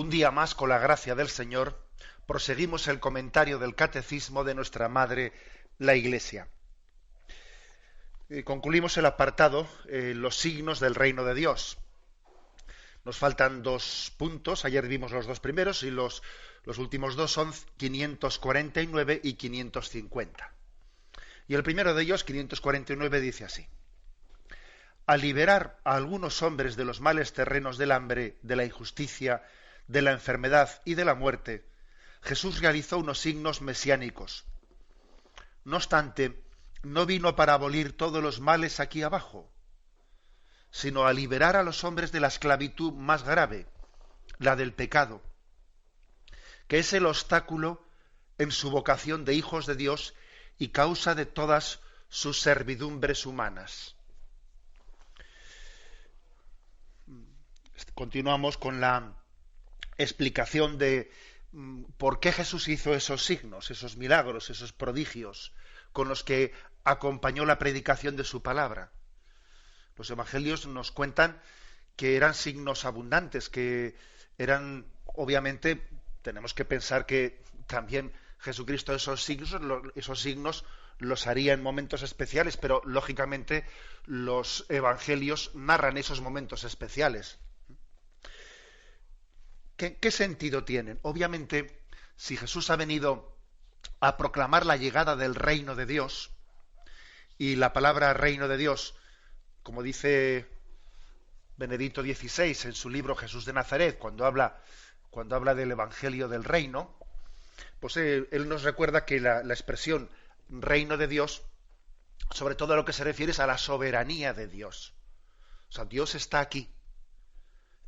Un día más, con la gracia del Señor, proseguimos el comentario del Catecismo de nuestra Madre, la Iglesia. Concluimos el apartado, los signos del reino de Dios. Nos faltan 2 puntos, ayer vimos los 2 primeros y los últimos 2 son 549 y 550. Y el primero de ellos, 549, dice así: al liberar a algunos hombres de los males terrenos del hambre, de la injusticia, de la enfermedad y de la muerte, Jesús realizó unos signos mesiánicos. No obstante, no vino para abolir todos los males aquí abajo, sino a liberar a los hombres de la esclavitud más grave, la del pecado, que es el obstáculo en su vocación de hijos de Dios y causa de todas sus servidumbres humanas. Continuamos con la explicación de por qué Jesús hizo esos signos, esos milagros, esos prodigios con los que acompañó la predicación de su palabra. Los evangelios nos cuentan que eran signos abundantes, que eran, obviamente, tenemos que pensar que también Jesucristo esos signos los haría en momentos especiales, pero lógicamente los evangelios narran esos momentos especiales. ¿Qué sentido tienen? Obviamente, si Jesús ha venido a proclamar la llegada del reino de Dios, y la palabra reino de Dios, como dice Benedicto XVI en su libro Jesús de Nazaret, cuando habla del Evangelio del Reino, pues él nos recuerda que la expresión reino de Dios, sobre todo a lo que se refiere es a la soberanía de Dios. O sea, Dios está aquí.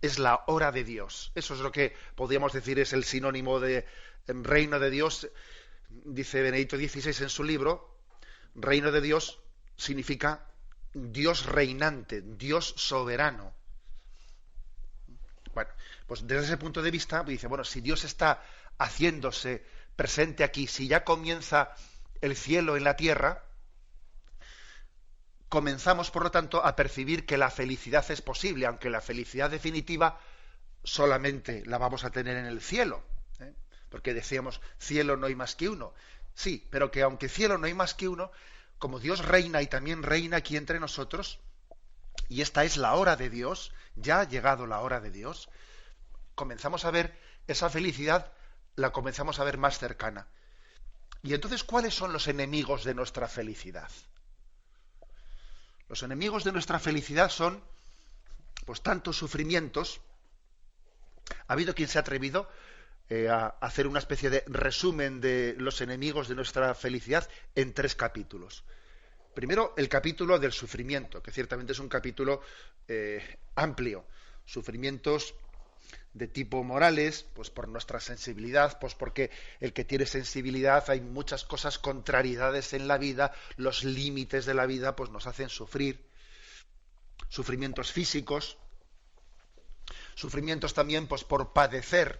Es la hora de Dios. Eso es lo que podríamos decir es el sinónimo de reino de Dios. Dice Benedicto XVI en su libro, reino de Dios significa Dios reinante, Dios soberano. Bueno, pues desde ese punto de vista, dice, bueno, si Dios está haciéndose presente aquí, si ya comienza el cielo en la tierra, comenzamos, por lo tanto, a percibir que la felicidad es posible, aunque la felicidad definitiva solamente la vamos a tener en el cielo. Porque decíamos, cielo no hay más que uno. Sí, pero que aunque cielo no hay más que uno, como Dios reina y también reina aquí entre nosotros, y esta es la hora de Dios, ya ha llegado la hora de Dios, comenzamos a ver esa felicidad, la comenzamos a ver más cercana. Y entonces, ¿cuáles son los enemigos de nuestra felicidad? Los enemigos de nuestra felicidad son, pues, tantos sufrimientos. Ha habido quien se ha atrevido a hacer una especie de resumen de los enemigos de nuestra felicidad en 3 capítulos. Primero, el capítulo del sufrimiento, que ciertamente es un capítulo amplio. Sufrimientos de tipo morales, pues por nuestra sensibilidad, pues porque el que tiene sensibilidad, hay muchas cosas, contrariedades en la vida, los límites de la vida pues nos hacen sufrir. Sufrimientos físicos, sufrimientos también pues por padecer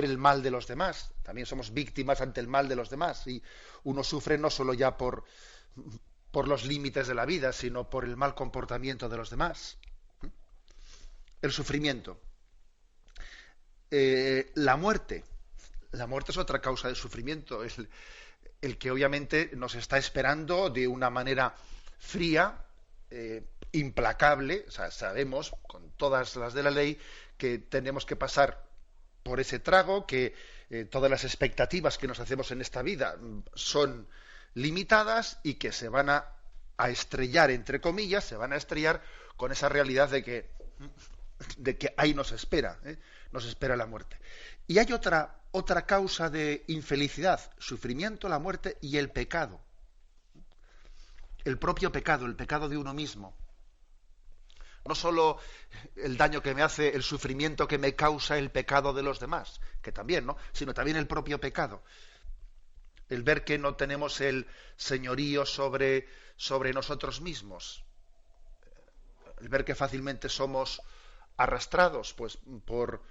el mal de los demás. También somos víctimas ante el mal de los demás, y uno sufre no solo ya por los límites de la vida, sino por el mal comportamiento de los demás. El sufrimiento. La muerte. La muerte es otra causa de sufrimiento. El que obviamente nos está esperando de una manera fría, implacable. O sea, sabemos, con todas las de la ley, que tenemos que pasar por ese trago, que todas las expectativas que nos hacemos en esta vida son limitadas y que se van a estrellar, entre comillas, se van a estrellar con esa realidad de que ahí nos espera la muerte. Y hay otra causa de infelicidad, sufrimiento, la muerte y el pecado. El propio pecado, el pecado de uno mismo. No solo el daño que me hace, el sufrimiento que me causa el pecado de los demás, que también, ¿no? Sino también el propio pecado. El ver que no tenemos el señorío sobre nosotros mismos. El ver que fácilmente somos arrastrados pues por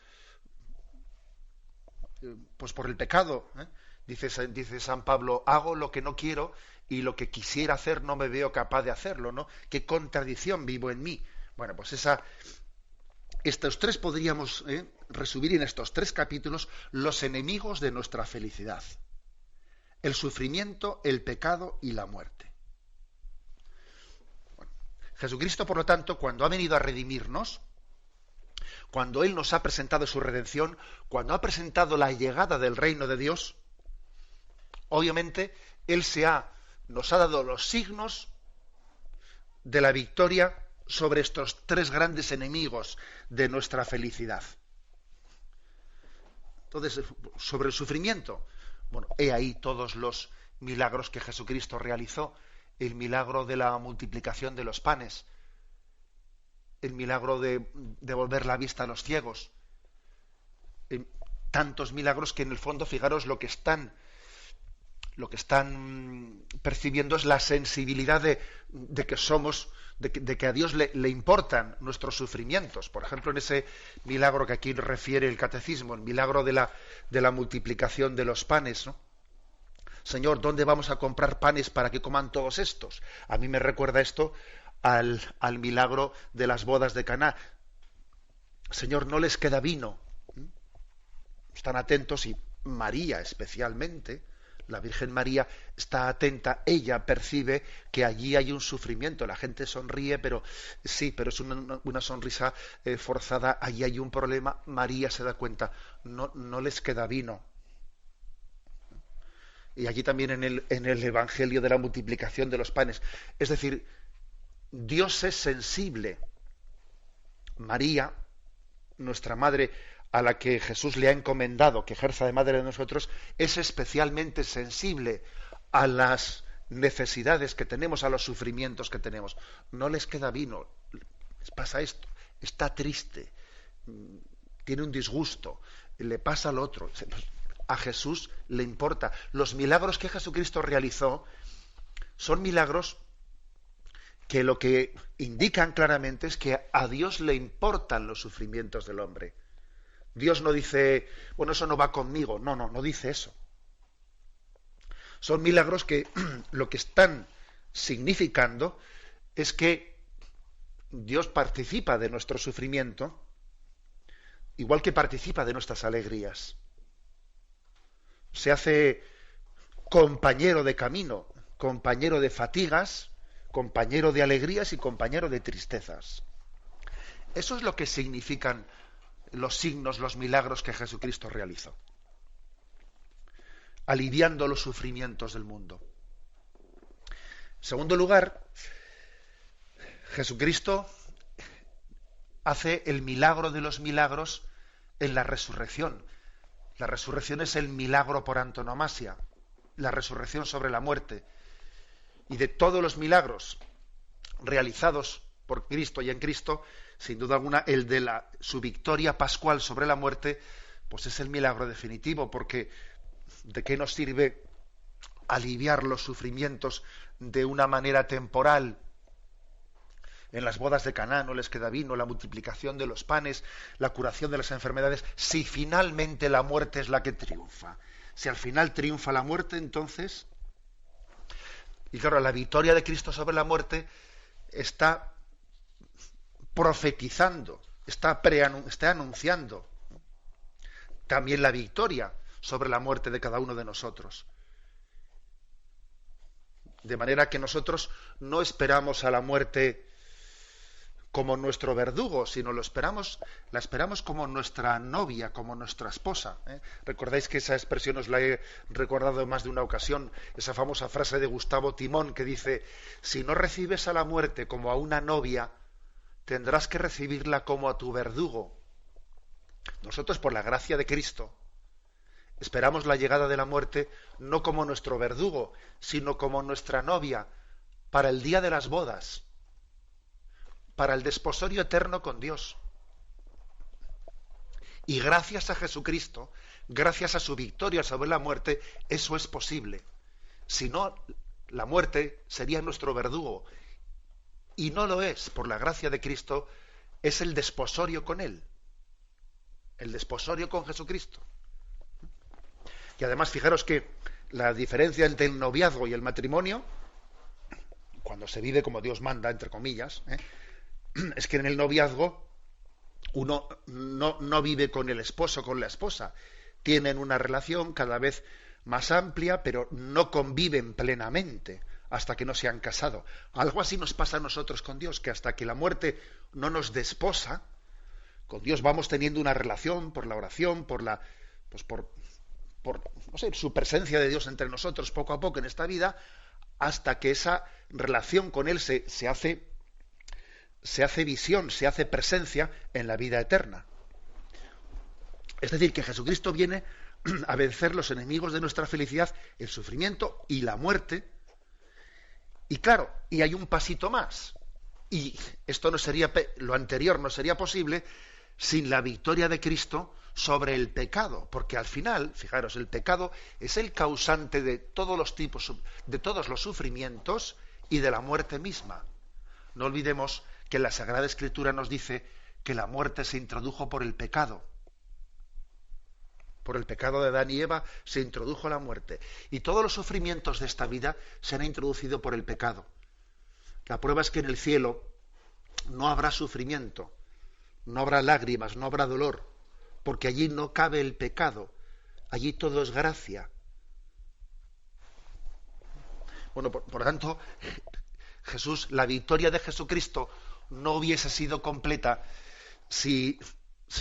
el pecado. Dice San Pablo, hago lo que no quiero y lo que quisiera hacer no me veo capaz de hacerlo, ¿no? Qué contradicción vivo en mí. Bueno, pues estos tres podríamos resumir en estos tres capítulos los enemigos de nuestra felicidad: el sufrimiento, el pecado y la muerte. Bueno, Jesucristo, por lo tanto, cuando ha venido a redimirnos, cuando Él nos ha presentado su redención, cuando ha presentado la llegada del reino de Dios, obviamente Él nos ha dado los signos de la victoria sobre estos tres grandes enemigos de nuestra felicidad. Entonces, sobre el sufrimiento, bueno, he ahí todos los milagros que Jesucristo realizó: el milagro de la multiplicación de los panes, el milagro de devolver la vista a los ciegos, tantos milagros que en el fondo, fijaros, lo que están percibiendo es la sensibilidad de que somos, de que a Dios le importan nuestros sufrimientos. Por ejemplo, en ese milagro que aquí refiere el catecismo, el milagro de la multiplicación de los panes, ¿no? Señor, ¿dónde vamos a comprar panes para que coman todos estos? A mí me recuerda esto al milagro de las bodas de Caná. Señor, no les queda vino. Están atentos, y María especialmente, la Virgen María, está atenta. Ella percibe que allí hay un sufrimiento. La gente sonríe, pero es una sonrisa forzada. Allí hay un problema. María se da cuenta. No les queda vino. Y allí también en el Evangelio de la multiplicación de los panes. Es decir, Dios es sensible. María, nuestra madre, a la que Jesús le ha encomendado que ejerza de madre de nosotros, es especialmente sensible a las necesidades que tenemos, a los sufrimientos que tenemos. No les queda vino, les pasa esto, está triste, tiene un disgusto, le pasa lo otro. A Jesús le importa. Los milagros que Jesucristo realizó son milagros que lo que indican claramente es que a Dios le importan los sufrimientos del hombre. Dios no dice, bueno, eso no va conmigo. No dice eso. Son milagros que lo que están significando es que Dios participa de nuestro sufrimiento, igual que participa de nuestras alegrías. Se hace compañero de camino, compañero de fatigas, compañero de alegrías y compañero de tristezas. Eso es lo que significan los signos, los milagros que Jesucristo realizó, aliviando los sufrimientos del mundo. En segundo lugar, Jesucristo hace el milagro de los milagros en la resurrección. La resurrección es el milagro por antonomasia, la resurrección sobre la muerte. Y de todos los milagros realizados por Cristo y en Cristo, sin duda alguna, el de su victoria pascual sobre la muerte, pues es el milagro definitivo, porque ¿de qué nos sirve aliviar los sufrimientos de una manera temporal? En las bodas de Caná no les queda vino, la multiplicación de los panes, la curación de las enfermedades, si finalmente la muerte es la que triunfa. Si al final triunfa la muerte, entonces... Y claro, la victoria de Cristo sobre la muerte está profetizando, está anunciando también la victoria sobre la muerte de cada uno de nosotros. De manera que nosotros no esperamos a la muerte como nuestro verdugo, sino la esperamos como nuestra novia, como nuestra esposa. Recordáis que esa expresión os la he recordado en más de una ocasión, esa famosa frase de Gustavo Timón que dice: si no recibes a la muerte como a una novia, tendrás que recibirla como a tu verdugo. Nosotros, por la gracia de Cristo, esperamos la llegada de la muerte no como nuestro verdugo, sino como nuestra novia, para el día de las bodas, para el desposorio eterno con Dios. Y gracias a Jesucristo, gracias a su victoria sobre la muerte, eso es posible. Si no, la muerte sería nuestro verdugo. Y no lo es, por la gracia de Cristo, es el desposorio con Él. El desposorio con Jesucristo. Y además, fijaros que la diferencia entre el noviazgo y el matrimonio, cuando se vive como Dios manda, entre comillas, es que en el noviazgo Uno no vive con el esposo, con la esposa. Tienen una relación cada vez más amplia, pero no conviven plenamente hasta que no se han casado. Algo así nos pasa a nosotros con Dios, que hasta que la muerte no nos desposa, con Dios vamos teniendo una relación por la oración, por no sé, su presencia de Dios entre nosotros poco a poco en esta vida, hasta que esa relación con Él se hace visión, se hace presencia en la vida eterna. Es decir, que Jesucristo viene a vencer los enemigos de nuestra felicidad, el sufrimiento y la muerte. Y claro, y hay un pasito más. Y esto lo anterior no sería posible sin la victoria de Cristo sobre el pecado, porque al final, fijaros, el pecado es el causante de todos los tipos, de todos los sufrimientos y de la muerte misma. No olvidemos que la Sagrada Escritura nos dice que la muerte se introdujo por el pecado. Por el pecado de Adán y Eva se introdujo la muerte. Y todos los sufrimientos de esta vida se han introducido por el pecado. La prueba es que en el cielo no habrá sufrimiento, no habrá lágrimas, no habrá dolor, porque allí no cabe el pecado, allí todo es gracia. Bueno, por tanto, Jesús, la victoria de Jesucristo no hubiese sido completa si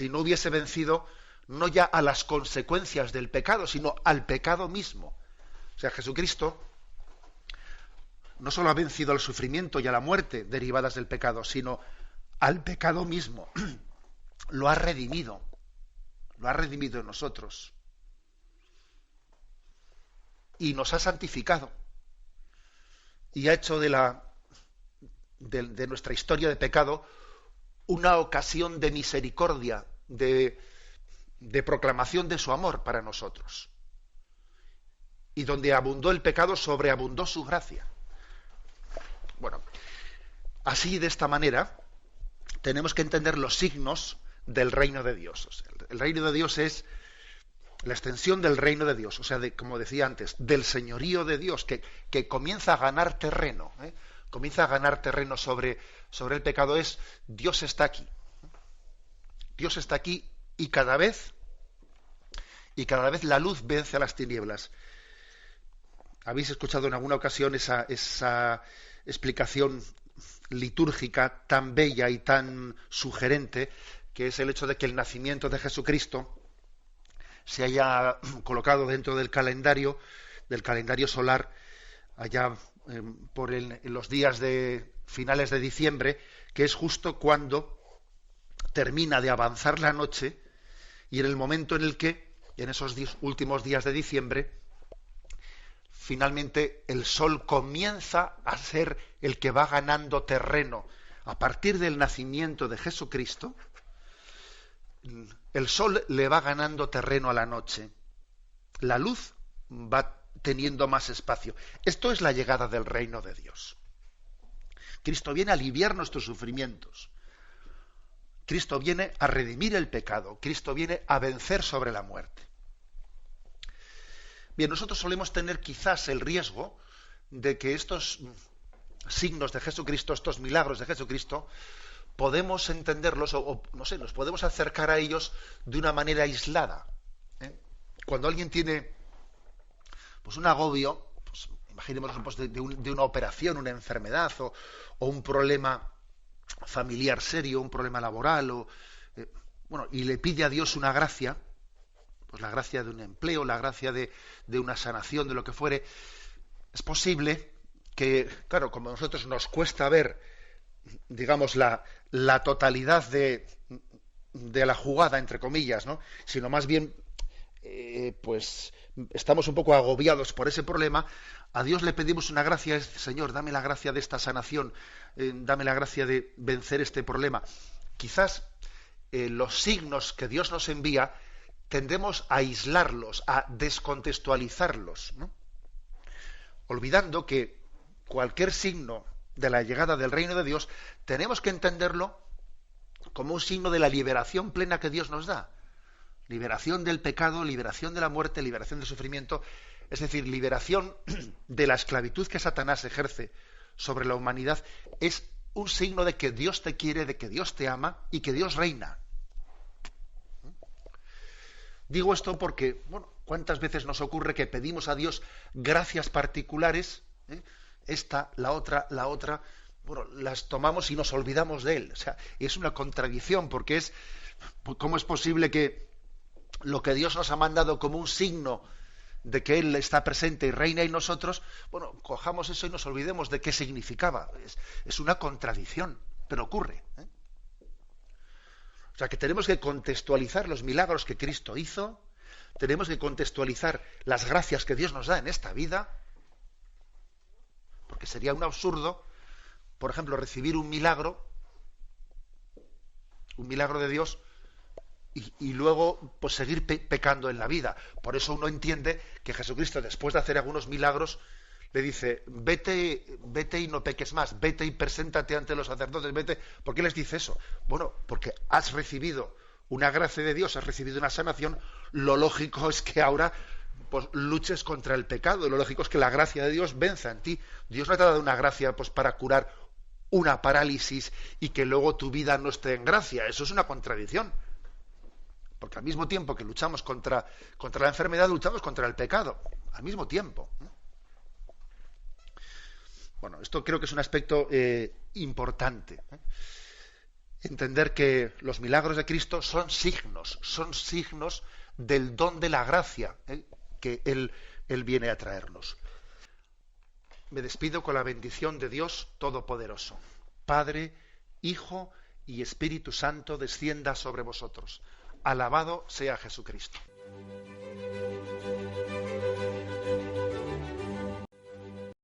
no hubiese vencido no ya a las consecuencias del pecado, sino al pecado mismo. O sea, Jesucristo no solo ha vencido al sufrimiento y a la muerte derivadas del pecado, sino al pecado mismo. Lo ha redimido en nosotros. Y nos ha santificado. Y ha hecho de nuestra historia de pecado una ocasión de misericordia, de proclamación de su amor para nosotros. Y donde abundó el pecado, sobreabundó su gracia. Bueno, así, de esta manera, tenemos que entender los signos del reino de Dios. O sea, el reino de Dios es la extensión del reino de Dios, o sea, como decía antes, del señorío de Dios, que comienza a ganar terreno, comienza a ganar terreno sobre el pecado. Dios está aquí. Dios está aquí y cada vez la luz vence a las tinieblas. Habéis escuchado en alguna ocasión esa explicación litúrgica tan bella y tan sugerente, que es el hecho de que el nacimiento de Jesucristo se haya colocado dentro del calendario solar, allá en los días de finales de diciembre, que es justo cuando termina de avanzar la noche, y en el momento en el que, en esos últimos días de diciembre, finalmente el sol comienza a ser el que va ganando terreno. A partir del nacimiento de Jesucristo, el sol le va ganando terreno a la noche. La luz va teniendo más espacio. Esto es la llegada del reino de Dios. Cristo viene a aliviar nuestros sufrimientos. Cristo viene a redimir el pecado. Cristo viene a vencer sobre la muerte. Bien, nosotros solemos tener quizás el riesgo de que estos signos de Jesucristo, estos milagros de Jesucristo, podemos entenderlos o no sé, nos podemos acercar a ellos de una manera aislada. Cuando alguien tiene pues un agobio, pues, imaginémonos pues, de una operación, una enfermedad o un problema familiar serio, un problema laboral, y le pide a Dios una gracia, pues la gracia de un empleo, la gracia de una sanación, de lo que fuere. Es posible que, claro, como a nosotros nos cuesta ver, digamos, la totalidad de la jugada, entre comillas, ¿no? Sino más bien, pues estamos un poco agobiados por ese problema. A Dios le pedimos una gracia: Señor, dame la gracia de esta sanación, dame la gracia de vencer este problema. Quizás los signos que Dios nos envía tendemos a aislarlos, a descontextualizarlos, ¿no? Olvidando que cualquier signo de la llegada del reino de Dios tenemos que entenderlo como un signo de la liberación plena que Dios nos da. Liberación del pecado, liberación de la muerte, liberación del sufrimiento, es decir, liberación de la esclavitud que Satanás ejerce sobre la humanidad. Es un signo de que Dios te quiere, de que Dios te ama y que Dios reina. Digo esto porque, bueno, ¿cuántas veces nos ocurre que pedimos a Dios gracias particulares? Esta, la otra, bueno, las tomamos y nos olvidamos de Él. O sea, es una contradicción, porque ¿cómo es posible que lo que Dios nos ha mandado como un signo de que Él está presente y reina en nosotros, bueno, cojamos eso y nos olvidemos de qué significaba? Es una contradicción, pero ocurre. O sea, que tenemos que contextualizar los milagros que Cristo hizo, tenemos que contextualizar las gracias que Dios nos da en esta vida, porque sería un absurdo, por ejemplo, recibir un milagro de Dios, y luego pues seguir pecando en la vida. Por eso uno entiende que Jesucristo, después de hacer algunos milagros, le dice, vete y no peques más, vete y preséntate ante los sacerdotes, vete. ¿Por qué les dice eso? Bueno, porque has recibido una gracia de Dios, has recibido una sanación, lo lógico es que ahora pues luches contra el pecado, lo lógico es que la gracia de Dios venza en ti. Dios no te ha dado una gracia pues para curar una parálisis y que luego tu vida no esté en gracia. Eso es una contradicción. Porque al mismo tiempo que luchamos contra la enfermedad, luchamos contra el pecado. Al mismo tiempo. Bueno, esto creo que es un aspecto importante. Entender que los milagros de Cristo son signos del don de la gracia que Él viene a traernos. Me despido con la bendición de Dios Todopoderoso. Padre, Hijo y Espíritu Santo descienda sobre vosotros. Alabado sea Jesucristo.